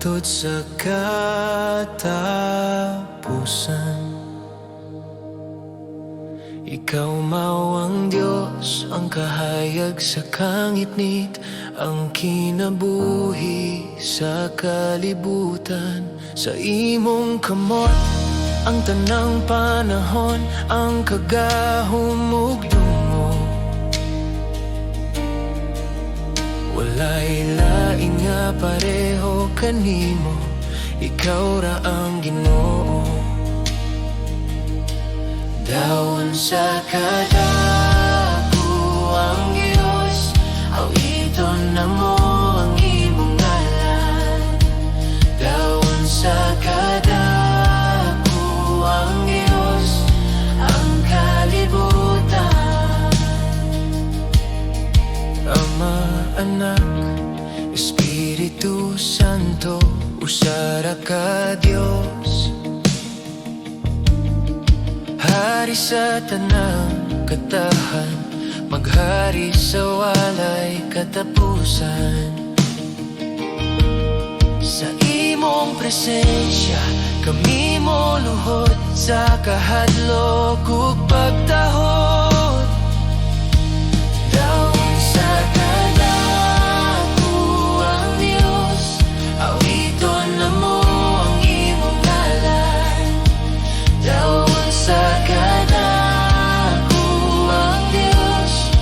hangtod sa katapusan. Ikaw mawang Diyos, ang kahayag sa kangitnit, ang kinabuhi sa kalibutan. Sa imong kamot, ang tanang panahon, ang kagahumugdungo. Walay laing nga pareho kanimo, ikaw ra ang Ginoo. Daon sa kadako ang Diyos, awiton na mo ang imong ngalan. Daon sa kadako ang Diyos, ang kalibutan. Ama, Anak, Espiritu Santo, usara ka Diyos. Hari sa tanang katahan, maghari sa walay katapusan. Sa imong presensya, kami mo luhod sa kahadlok ug pagtahod. Daon sa kadako ang Diyos, awiton na mo ang imong ngalan. Daon sa kadako ang Diyos,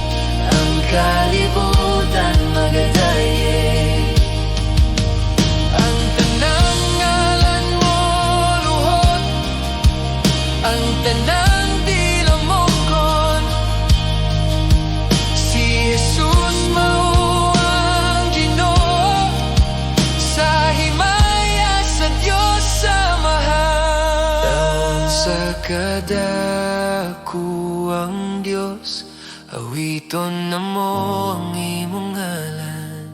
ang kalibutan magadaye. Ang tanang ngalan mo luhod, ang tanang dilamokon. Si Jesus mao ang Ginoo, sa himaya sa Diyos Amahan. Daon sa kadako ang Diyos, awiton na mo ang imong ngalan.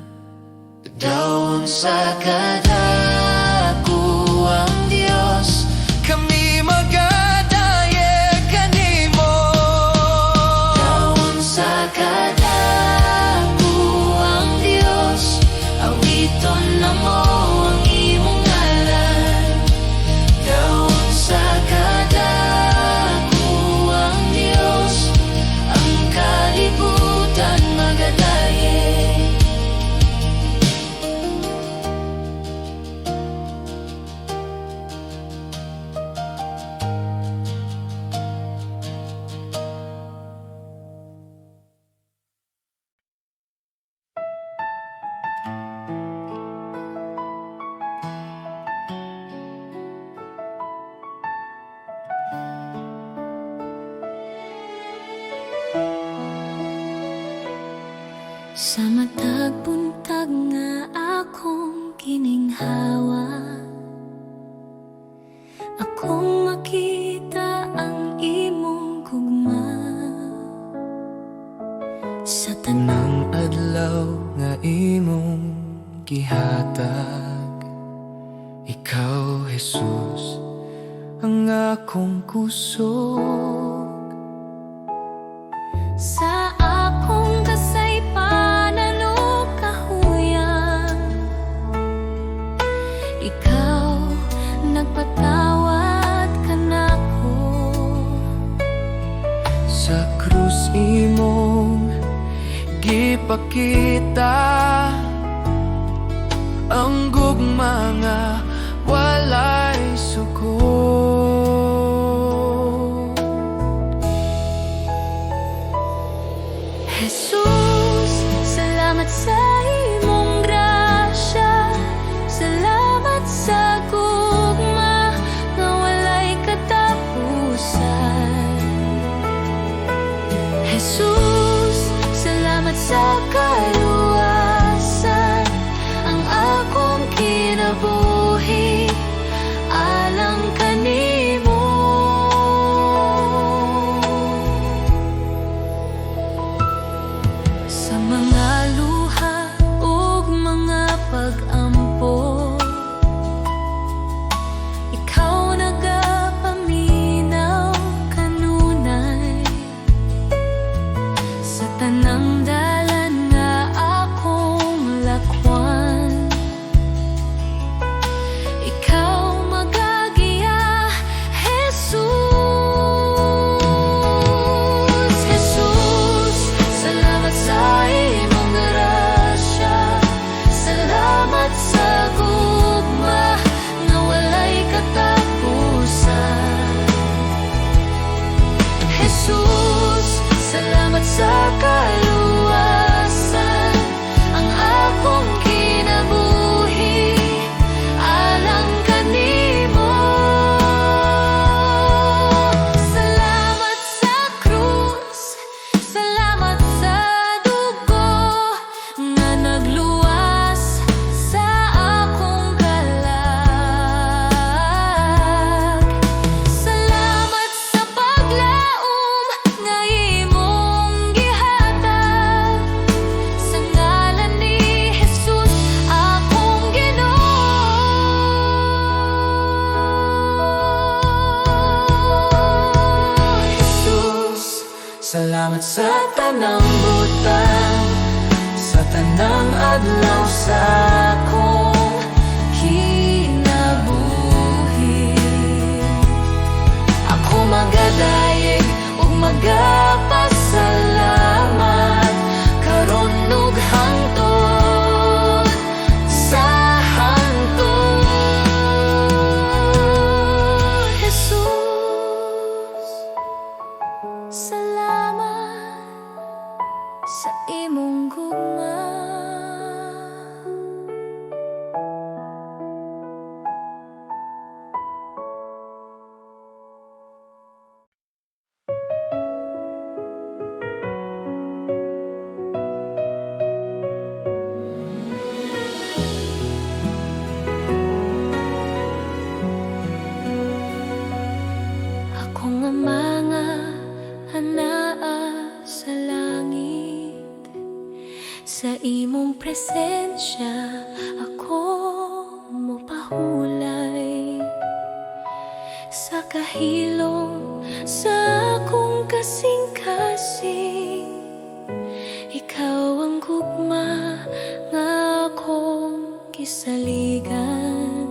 Daon sa kadako ang Diyos, kami magadaye kanimo. Daon sa kadako ang Diyos, awiton na mo ang imong ngalan. Daon sa kadako ang Diyos, ang kalibutan magadaye. Sa matag buntag nga akong kininghawa, akong makita ang imong gugma. Sa Tanang adlaw nga imong gihatag, ikaw Jesus ang akong kusog. sa akong kasaypanan o kahuyan, ikaw nagpatawad kanako. Sa krus imong gipakita ang gugma nga walay suko. Jesus, salamat sa imong grasya, salamat sa gugma nga walay katapusan. Jesus, salamat sa kaluwasan, ang akong kinabuhi alang kanimo. Sa mga luha ug mga pag-ampo, ikaw nagapaminaw kanunay. sa kaluwasan ang akong kinabuhi alang kanimo. Salamat sa krus, salamat sa dugo nga nagluwas sa akong kalag. Salamat sa paglaom nga imong gihatag sa ngalan ni Jesus akong Ginoo. Jesus, salamat sa tanang butang, sa tanang adlaw sa akong kinabuhi. Ako magadayeg ug magapasalamat karon ug hangtod sa hangtod. Jesus, salamat sa imong gugma. Ako nga mga anaa sa langit, sa imong presensya ako mopahulay. Sa kahilom sa akong kasing-kasing, ikaw ang gugma nga akong kisaligan.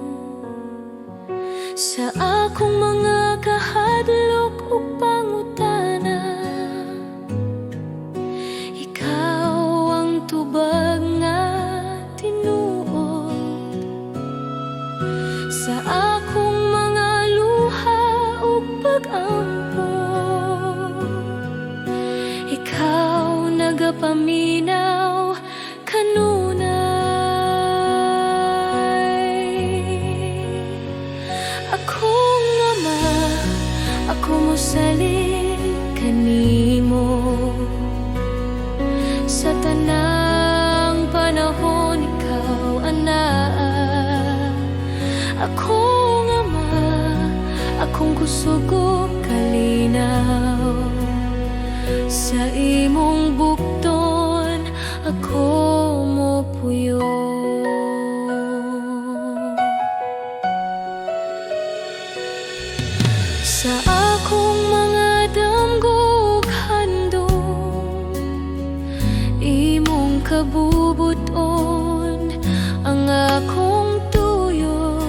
Sa akong mga kahadlok ug pangutana, ikaw ang tubag nga tinuod. Sa akong mga luha ug pag-ampo, ikaw nagapaminaw kanunay. Akong ama, ako mosalig kanimo sa tanang panahon ikaw anaa. Akong ama, akong kusog ug kalinaw sa imong bukton ako mopuyo. Sa akong mga damgog handom, imong kabubuton ang akong tuyo.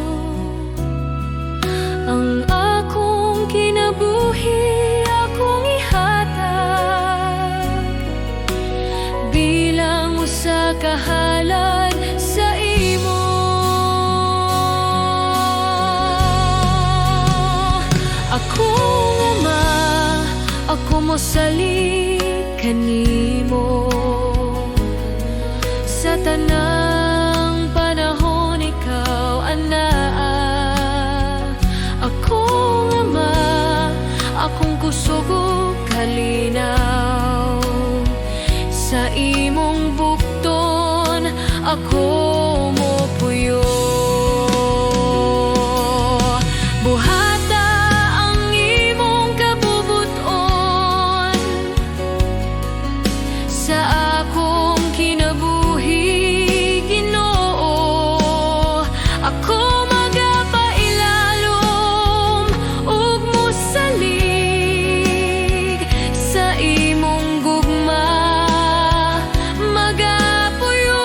Ang akong kinabuhi akong ihatag bilang usa ka halad sa imo. Akong ama, ako mosalig kanimo sa tanang panahon ikaw anaa. Akong ama, akong kusog ug kalinaw sa imong bukton ako mopuyo. Buhata ang imong kabubuton sa akong kinabuhi, Ginoo. Ako magapailalom ug mosalig sa imong gugma, magapuyo.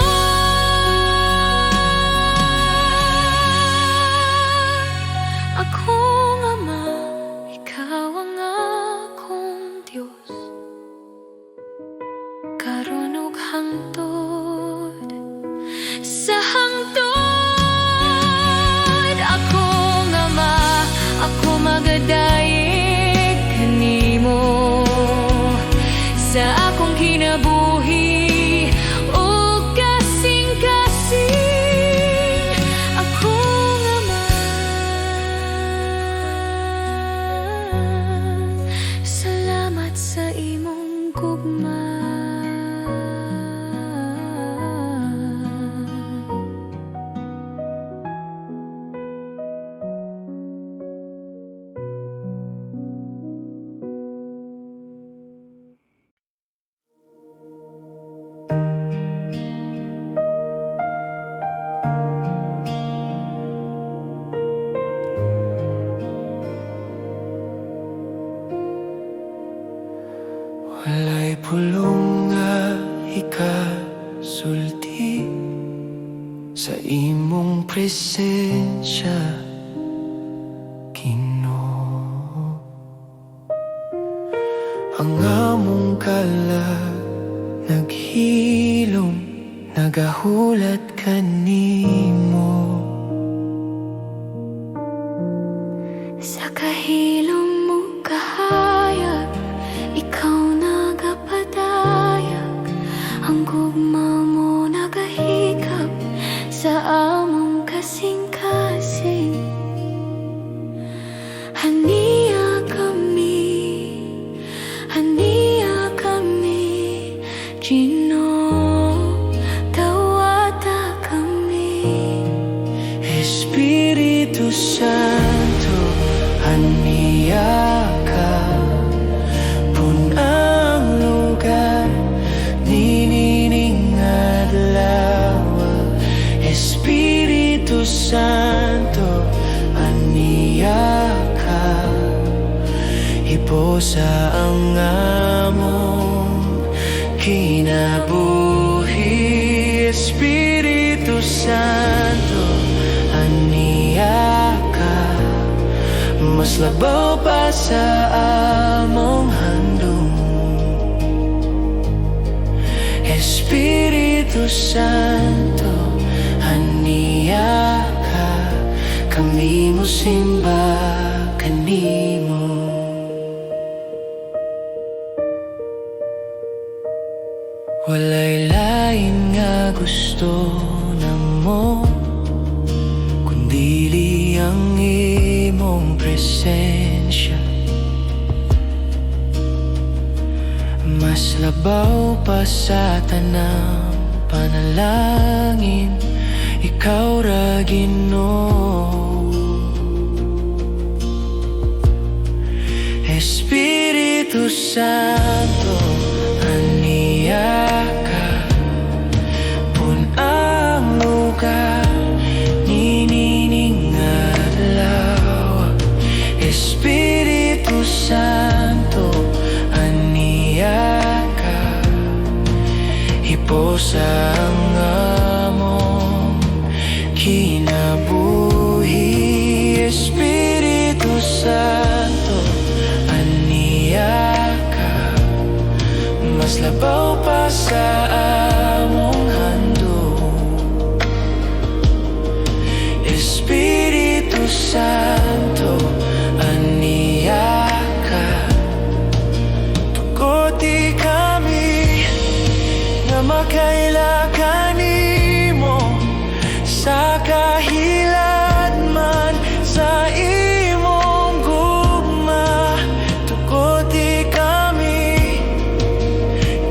gugma. Walay pulong nga ikasulti sa imong presensya, Ginoo. Ang among kalag naghilom, nagahulat kanimo. Sa kahilom mo kahayag, ikaw nagapadayag. Ang gugma mo nagahikap sa among kasing-kasing. Haniya kami, Ginoo, dawata kami. Espiritu Santo, haniya ka, punang lugar, ninining adlaw. Espiritu Santo, haniya ka, iposa ang among kinabuhi. Espiritu Santo, haniya ka, mas labaw pa sa among handom. Espiritu Santo, haniya ka, kami mo simba kanimo. Walay lain nga gusto namo, kundili ang imong presensya. Mas labaw pa sa tanang panalangin, ikaw ra Ginoo. Espiritu Santo, haniya ka, punang lugar, ninining adlaw. Espiritu Santo, haniya ka, iposa ang among kinabuhi. Espiritu Santo, haniya ka, mas labaw pa sa among handom. Espiritu Santo, haniya ka, tuguti kami nga makaila kanimo sa kahilad man sa imong gugma. Tuguti kami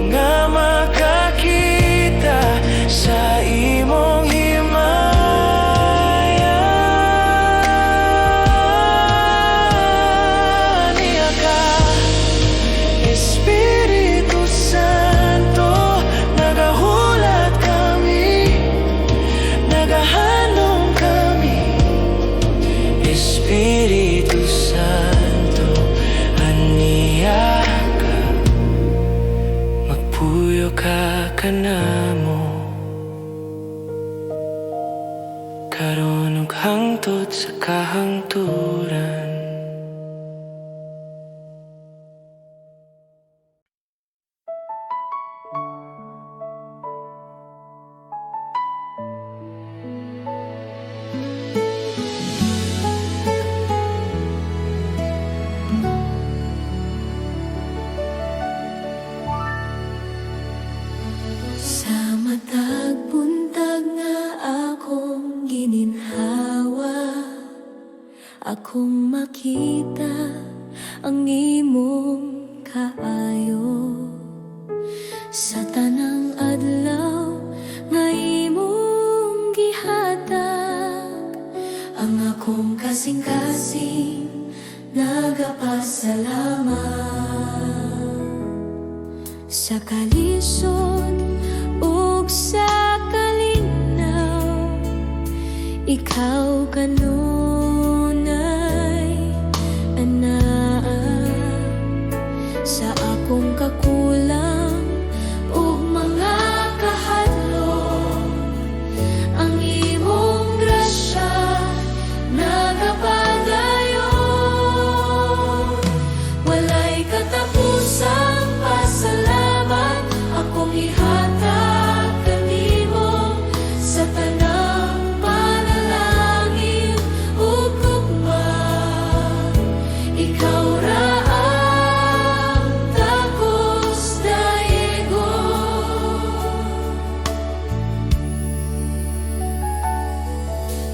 nga makakita sa imong himaya. Haniya ka, Espiritu Santo, nagahulat kami, nagahandom kami. Espiritu Santo, haniya ka, magpuyo ka kanamo, karon ug hangtod sa kahangturan. Sa matag buntag nga akong gininhawa, ako salamat sa kalisod ug sa kalinaw. Ikaw kanunay anaa sa akong kakulang ug mga kahadlok. Ang imong grasya nagapadayon, walay katapusang pasalamat akong ihatag kanimo sa tanang panalangin ug gugma. Ikaw ra ang takos dayogon.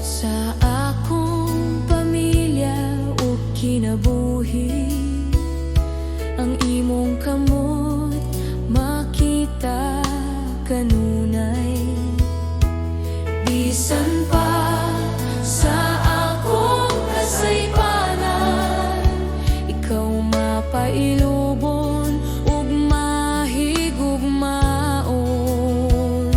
Sa akong pamilya ug kinabuhi, ang imong kamot makita kanunay. Bisan pa sa akong kasaypanan, ikaw mapailubon ug mahigugmaon.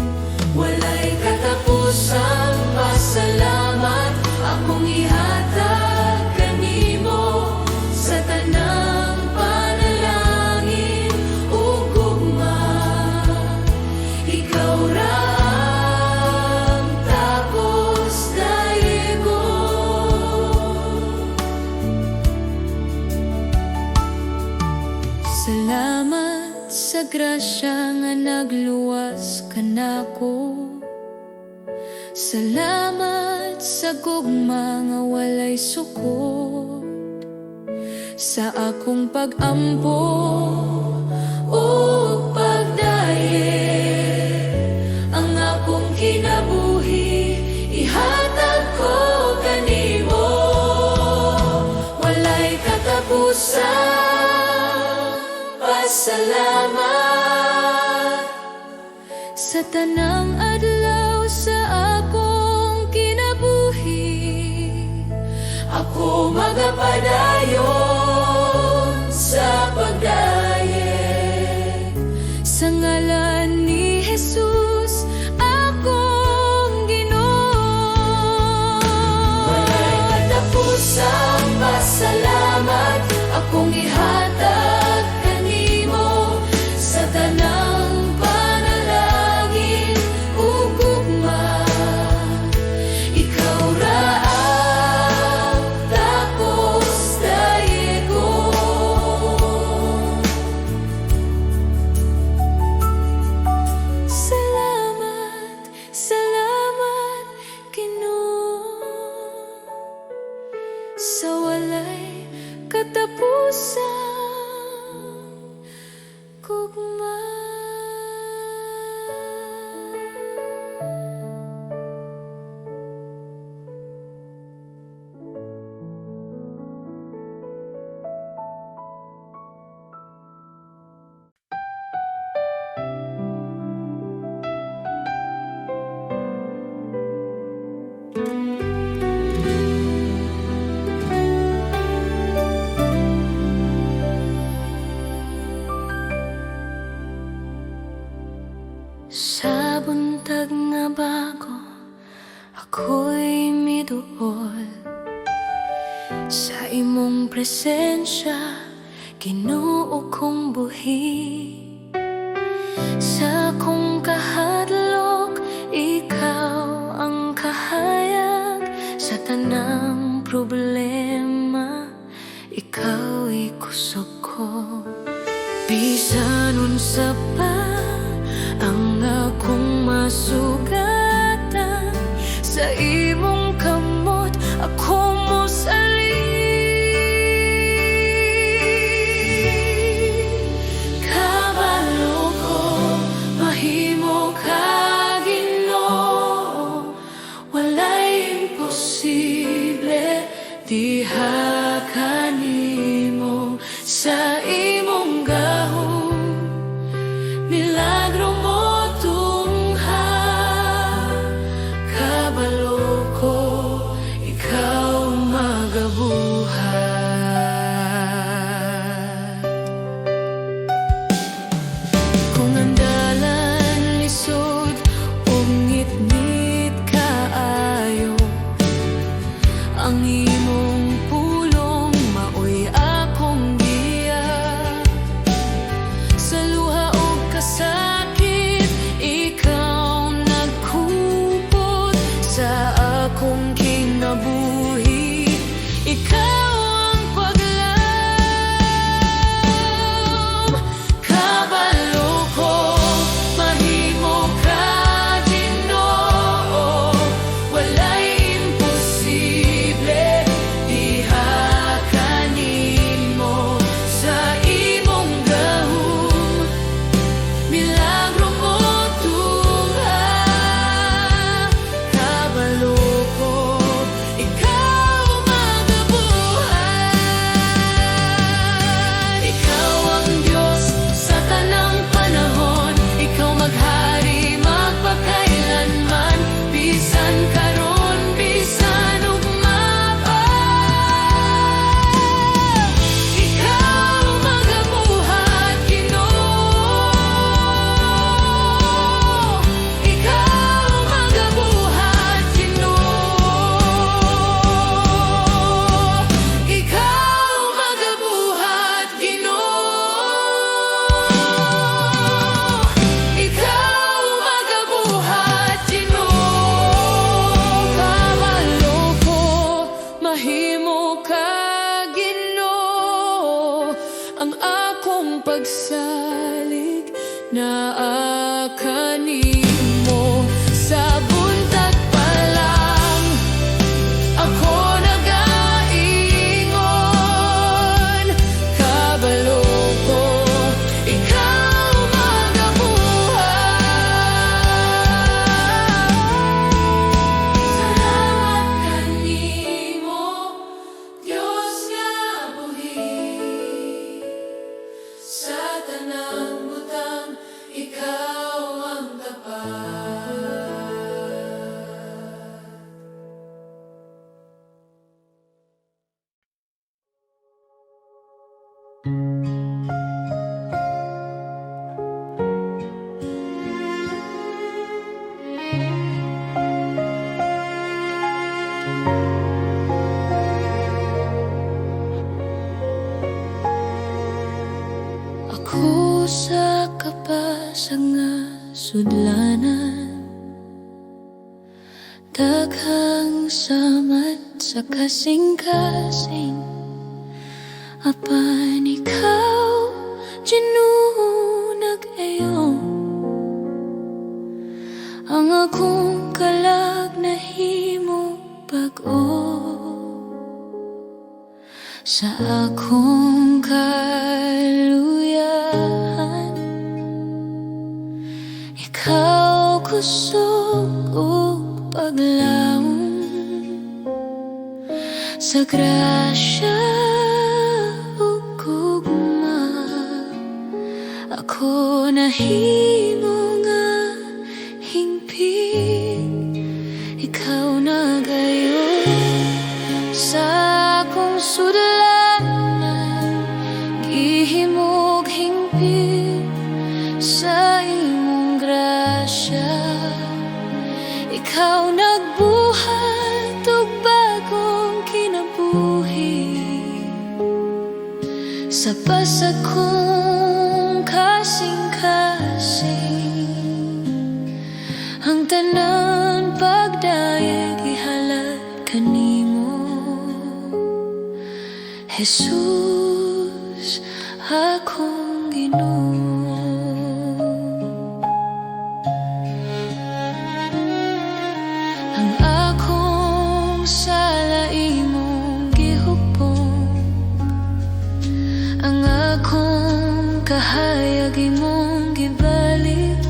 Walay katapusang pasalamat akong ihatag kanimo sa tanang panalangin ug gugma. Ikaw ra ang tapos dayogon. Salamat sa grasya nga nagluwas kanako. Salamat sa gugma nga walay sukot. Sa akong pag-ampo o pagdaye, ang akong kinabuhi ihatag ko kanimo. Walay katapusang pasalamat sa tanang adlaw sa akong kinabuhi. Ako magapadayon sa pagdaye, sa ngalan ni Jesus akong Ginoo. Walay katapusang pasalamat akong ihatag kanimo sa tanang panalangin ug gugma. Ikaw ra ang tapos dayogon. Salamat, salamat Ginoo, sa walay katapusang gugma. Sa buntag nga bago, ako'y miduol sa imong presensya, Ginoo kong buhi. Sa akong kahadlok, ikaw ang kahayag. Sa tanang problema, ikaw'y kusog ko. Bisan unsa pa ang akong masugatan, sa imong kamot ako mosalin. Kabalo ko mahimo ka Ginoo, walay imposible diha kanimo. Sa imong gahom milagro mo tungha. Kabalo ko ikaw akong pagsalig na kanimo. Sa buntag pa lang ako nag-aingon, kabalo ko ikaw magabuhat. Salamat kanimo, Diyos nga buhi. Sa tanang butang ikaw ang tapat. Ako sa kapasag nga sudlanan, daghang samat sa kasing-kasing. Apan ikaw, Ginoo, nag-ayo. Ang akong kalag nahimo bag-o. Sa akong kaluyahan, ikaw kusog o paglaom. Sa grasya o gugma, ako nahimo nga hingpit. Ikaw nagayon sa akong sudlanan, gihimog hingpit sa imong grasya. Ikaw nagbuhat og bagong kinabuhi. Sa pasag kong kasing-kasing, ang tanan pagdayeg ihalad kanimo. Jesus, akong Ginoo. Ang akong sala imong gihupong, ang akong kahayag imong gibalik.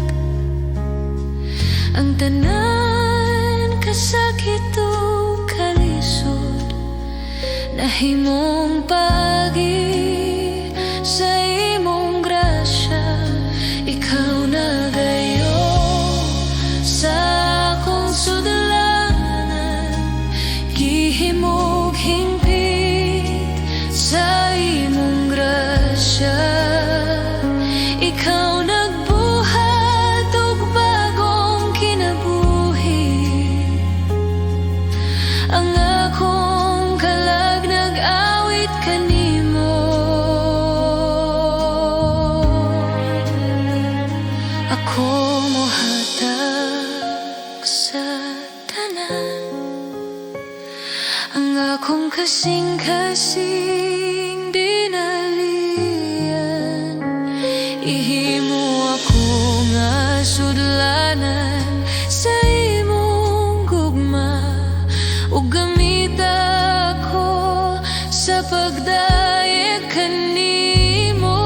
Ang tanan kasakit o kalisod, nahimong pagi sa imong grasya. Ikaw nagayo sa akong sudlanan, gihimog hingpit sa imong grasya. Ikaw nagbuhat og bagong kinabuhi. Ang akong kalag nag-awit kanimo. Ako mohatag sa tanan, ang akong kasing-kasing dinalian. Ihimo ako nga sudlanan sa imong gugma, ug gamit ako sa pagdayeg kanimo.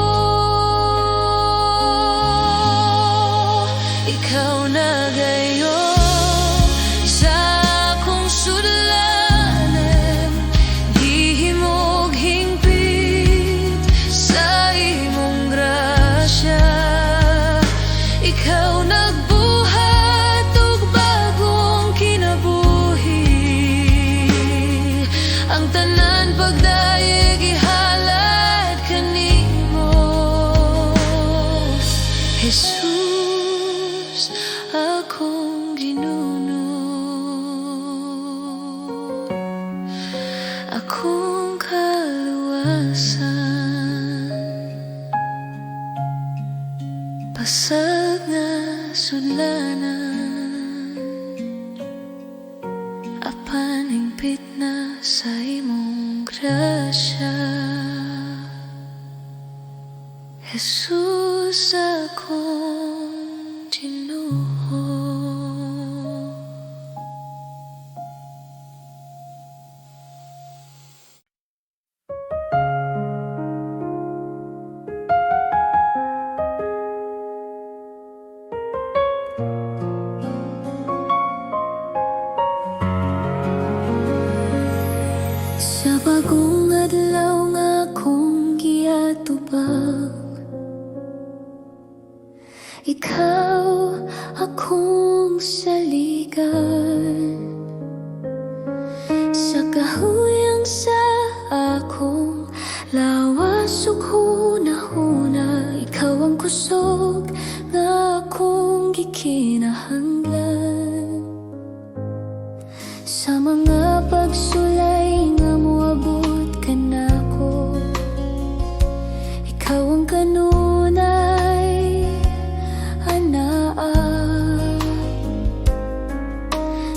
Ikaw nagayo sa akong sudlanan, gihimog hingpit sa imong grasya. Ikaw nagbuhat og bagong kinabuhi. Ang tanan pagdayeg ihalad kanimo. Jesus, akong Ginoo. Akong kaluwasan, pasag nga sudlanan, apan hingpit na sa imong grasya. Jesus akong Ginoo. Sa bagong adlaw nga akong giatubang, ikaw akong saligan. Sa kahuyang sa akong lawas ug hunahuna, ikaw ang kusog nga akong gikinahanglan. Sa mga pagsulay nga moabot ka nako, ikaw ang kanunay anaa.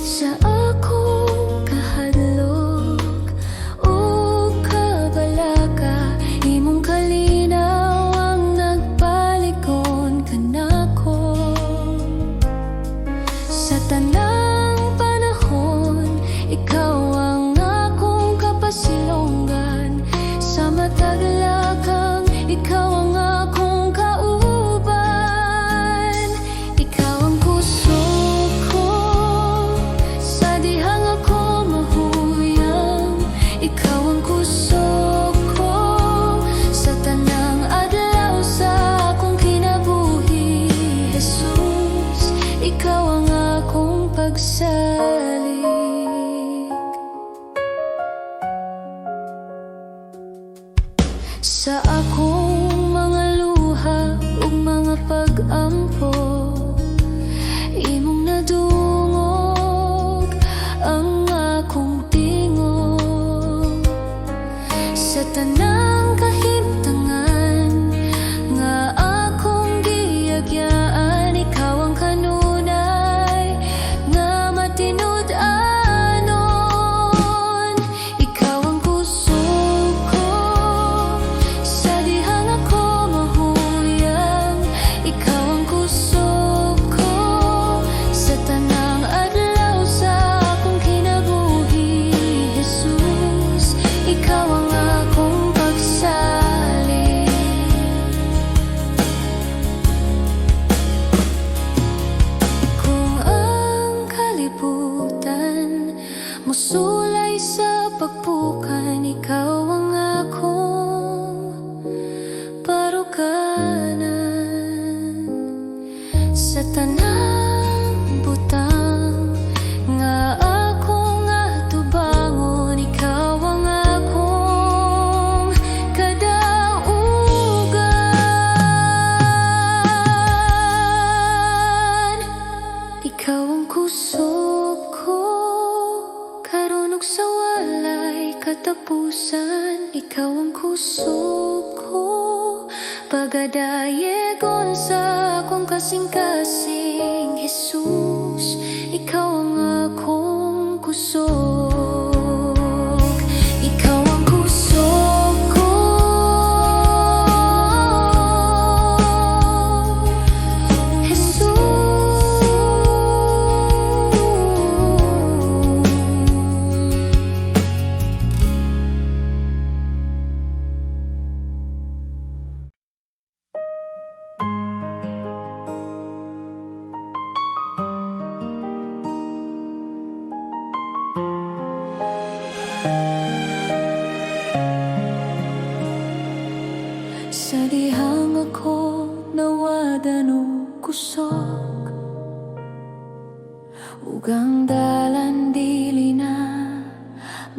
Sa akong kahadlok o kabalaka, imong kalinaw ang nagpalikon ka nako. Sa tanang panahon, ikaw ang akong kapasilongan. Sa matag lakang, ikaw ang akong kauban. Ikaw ang kusog ko sa dihang ako mahuyang. Ikaw ang kusog ko sa tanang adlaw sa akong kinabuhi. Jesus, ikaw ang akong pagsalig. Sa akong mga luha ug mga pag-ampo, imong nadungog ang akong tingog. Sa tanang kahimtangan nga akong giagyaan, ikaw ang kanunay nga matinud-anon. Ikaw ang kusog ko sa dihang ako mahuyang. Ikaw ang kusog ko sa tanang adlaw sa akong kinabuhi. Jesus, ikaw ang akong pagsalig. Kung ang kalibutan musulay sa pagpukan, ikaw ang akong parukanan. Sa tanang butang nga akong atubangon, ikaw ang akong kadaugan. Ikaw ang kusog ko karon ug sa walay katapusan. Ikaw ang kusog ko pagadayegon sa akong kasing-kasing. Jesus, ikaw ang akong kusog. Ikaw ang kusog ko. Jesus, sa dihang ako nawadan o kusog, ug ang dalan dili na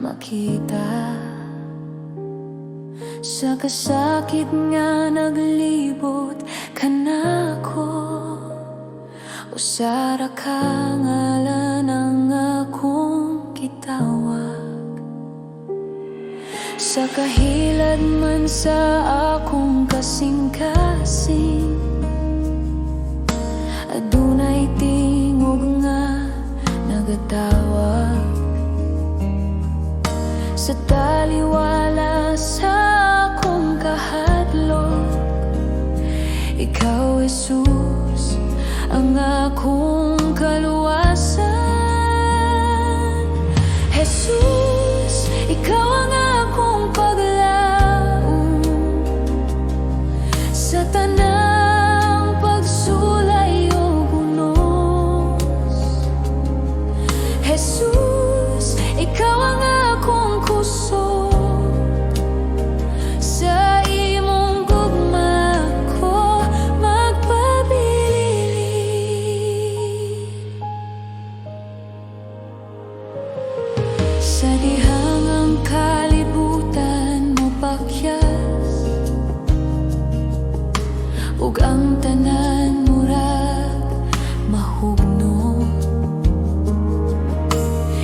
makita. Sa kasakit nga naglibot ka nako, usara ka ngalan ang akong kitawag. Sa kahilad man sa akong kasing-kasing, adunay tingog nga nagatawag. Sa taliwala sa akong kahadlok, Ikaw, Jesus, ang akong kaluwasan. Jesus, ikaw ang akong paglaom sa tanang pagsulay o bunos. Jesus, ikaw ang akong kusog sa imong gugma ko magpabilin. Sa dihangang kalibutan mo pakyas, ug ang tanan murag mahugno.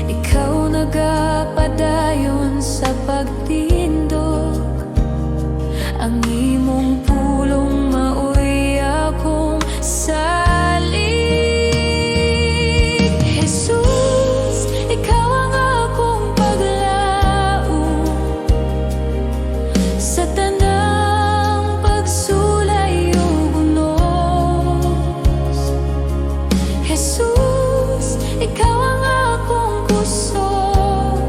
Ikaw nagapadayon sa pagtindog, ang imong pulong maoy akong salig. Jesus, ikaw ang akong paglaom sa tanang pagsulay o bunos. Jesus, ikaw ang akong kusog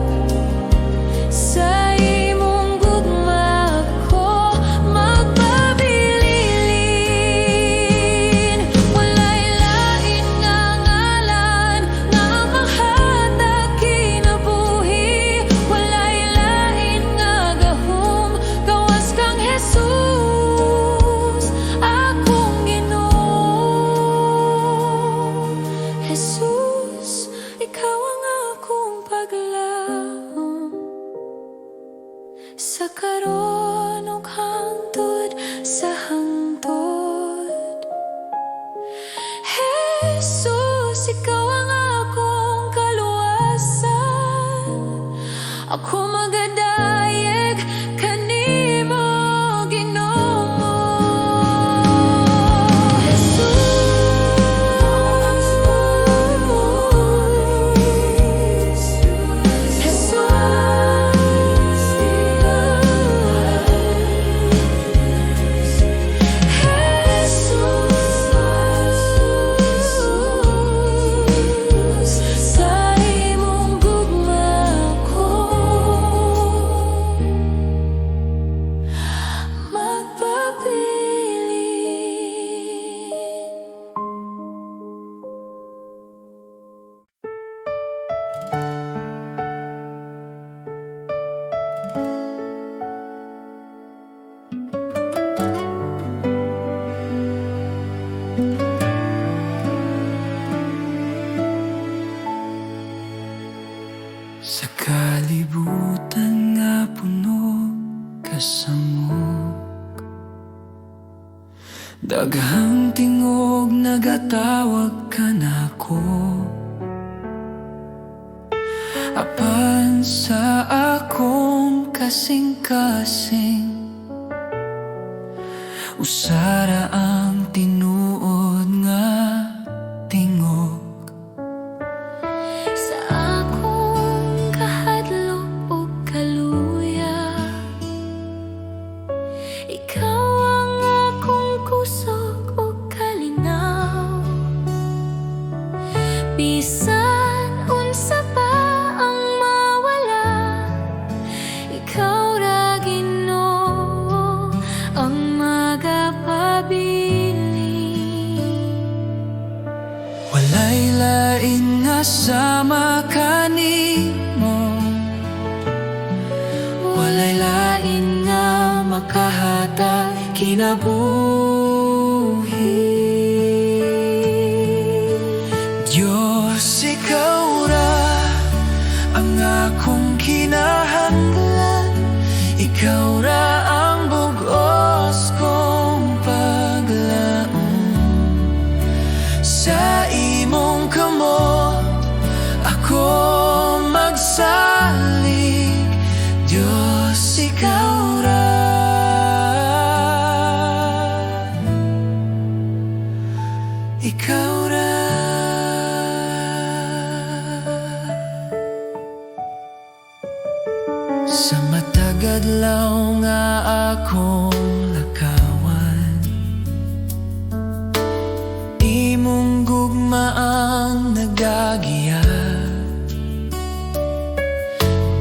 sa imong gugma ko magpabilin. Walay lain nga ngalan nga mahatag kinabuhi, walay lain nga gahom gawas kang Jesus, akong Ginoo. Jesus, ikaw ang akong paglaom sa karon ug hangtod sa hangtod. Jesus, ikaw ang akong kaluwasan. Ako magadayeg kanimo, Ginoo. Sa imong gugma ko magpabilin. Sa kalibutan nga puno kasamok, daghang tingog nagatawag ka nako. Apan sa akong kasing-kasing, usara ang tinuod nga tingog. Sa akong kahadlok ug kaluya, ikaw ang akong kusog ug kalinaw. Bisan unsa pa ang mawala, ikaw ra Ginoo ang magapabilin. Walay lain nga sama kanimo, walay lain nga makahatag kinabuhi. Diyos, ikaw ra ang akong kinahanglan, ikaw ra ang bugos kong paglaom. Sa imong kamot ako magsalig, Diyos, ikaw ra. Ikaw ra. Sa matag adlaw nga akong lakawan, gugmaang nagagiya.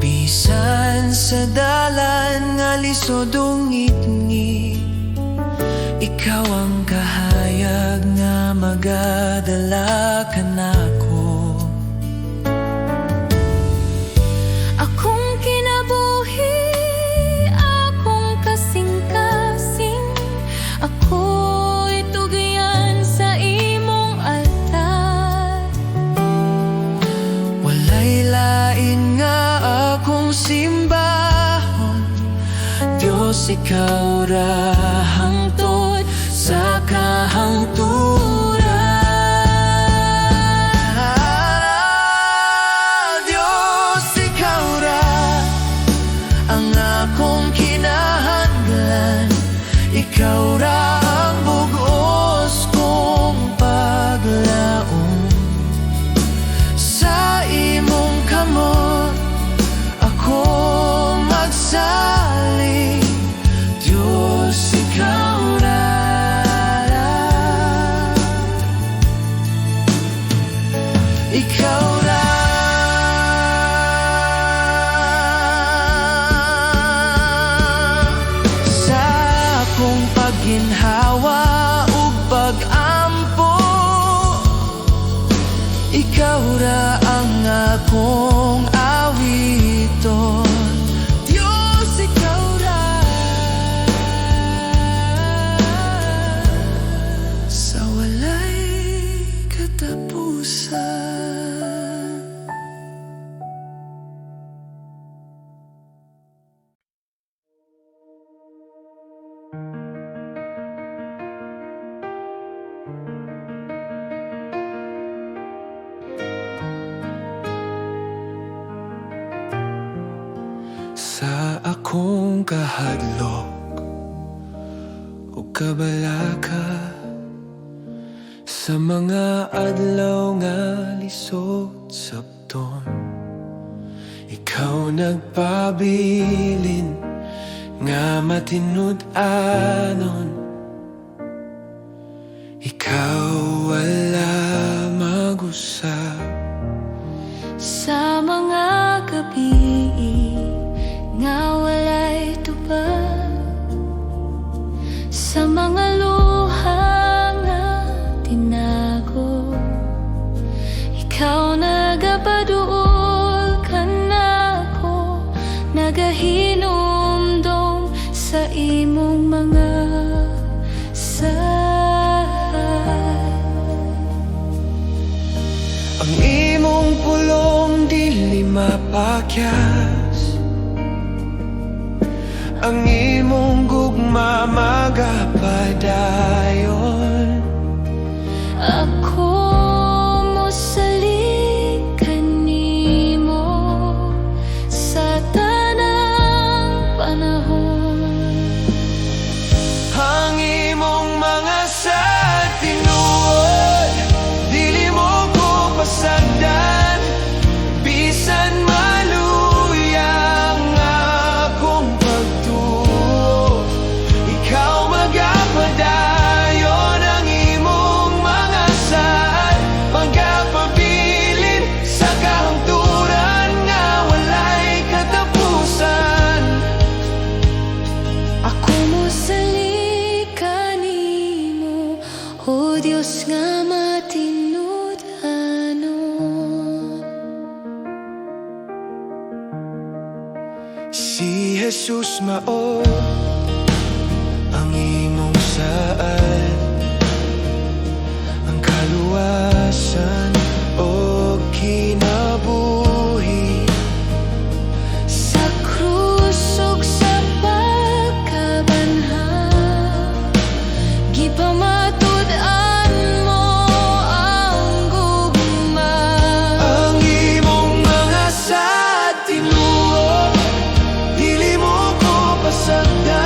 Bisan sa dalan nga lisod ungit-ngit, ikaw ang kahayag nga magadala kanako. Akong kinabuhi, akong kasing-kasing, ako'y tugyan sa imong altar. Walay lain nga akong simbahon, Diyos ikaw ra hangtod sa kahangturan. Diyos ikaw ra ang akong kinahanglan, ikaw ra ang bugos kong paglaom. Sa imong kamot ako magsaling, Diyos ikaw ra. Ikaw ra. Sa akong pagginhawa ug pag-ampo, ikaw ra ang akong awiton. Diyos ikaw ra. Sa walay katapusan. Sa akong kahadlok o kabalaka, sa mga adlaw nga lisod sabton, ikaw nagpabilin nga matinud-anon. Ikaw wala mag-usap Sa mga gabi nga walay tubag, sa mga luha nga tinago, ikaw nagapaduol ka nako, nagahinumdum sa imong mga ang imong pulong dili mapakyas, ang imong gugma magapadayon. Ako mosalig kanimo sa tanang panahon. Ang imong mga sa tinuod, dili mo ko pasagdan. Bisan maluyang akong pagtuo, ikaw magapadayon. Ang imong mga saad magapabilin sa kahangturan nga walay katapusan. Ako mosalig kanimo, o Diyos nga matinud-anon. Si Jesus mao ang imong saad, ang kaluwasan o kinabuhi. Sa krus ug sa pagkabanhaw, gipamatud-an mo ang gugma. Ang imong mga sa tinuod, dili mo ko pasagdan.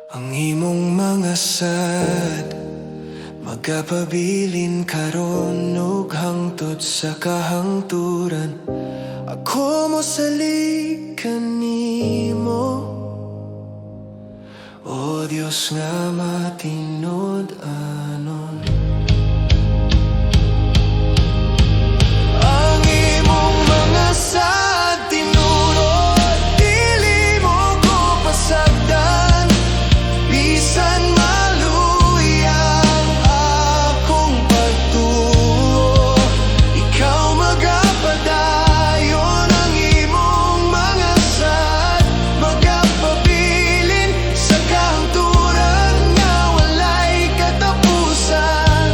Ang imong mga sad magapabilin karon ug hangtod sa kahangturan. Ako mo salik kanimo, o Dios nga matinod-anon. Ang imong mga sad tinurot, dili mo ko pasagdan. Bisan maluyang akong pagtuo, ikaw magapadayon. Ang imong mga sad magapabilin sa kahangturan nga walay katapusan.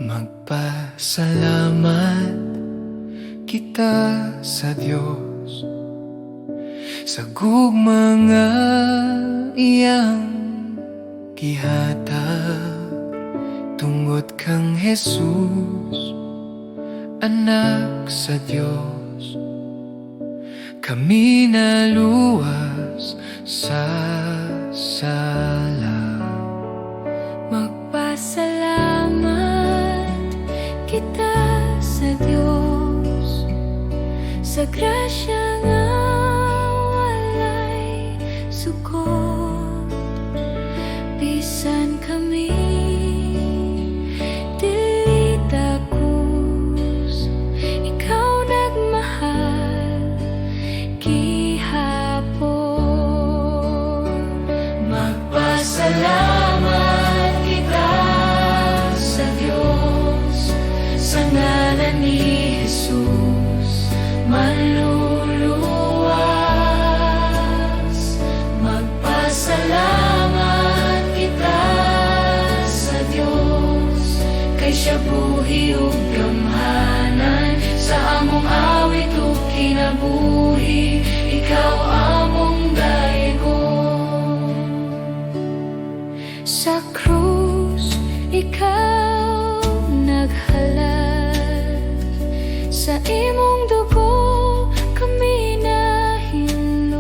Magpasalamat kita sa Diyos sa gugma nga iyang gihatag, tungod kang Jesus, anak sa Diyos. Kami naluwas sa sala. Magpasalamat kita sa Diyos sa grasya nga walay sugot. Bisan kami dili takus, ikaw nagmahal gihapon. Magpasalamat kita sa Diyos sa ngalan ni Jesus, maluluwas. Magpasalamat kita sa Diyos, kay siya buhi ug gamhanan. Sa among awit ug kinabuhi, ikaw among daygon. Sa krus ikaw naghalad, sa imong dugo kami nahinloan.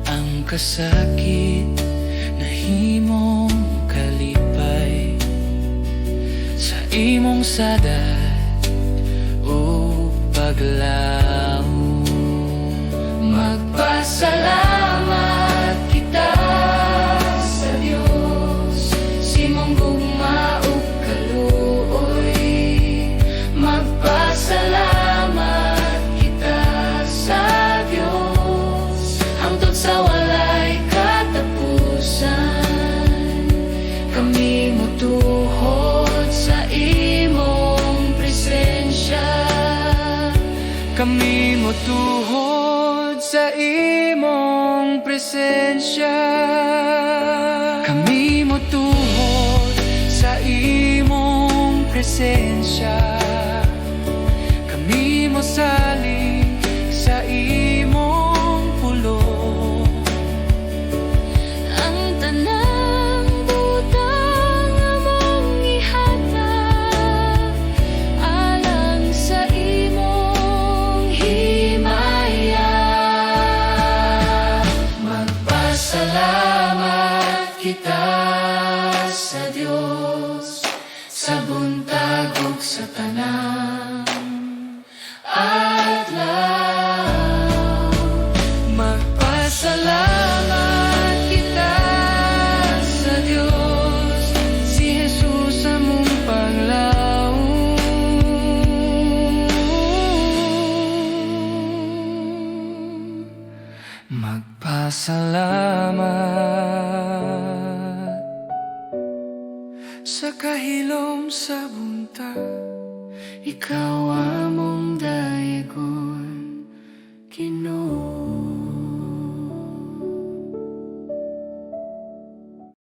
Ang kasakit na himong kalipay, sa imong sadat o paglaom. Magpasalamat kita sa Diyos, simong gugma ug kaluoy. Magpasalamat kita sa Diyos hangtod sa walay katapusan. Kami motuhod sa imong presensya. Kami motuhod sa imong presensya. Kami motuhod sa imong presensya. Kami mosalig sa imong pulong. Ang tanang butang among ihatag alang sa imong himaya. Magpasalamat kita sa Diyos sa buntag ug sa tanang adlaw. Magpasalamat kita sa Diyos, si Jesus among panglaom. Magpasalamat sa kahilom sa buntag, ikaw among daygon.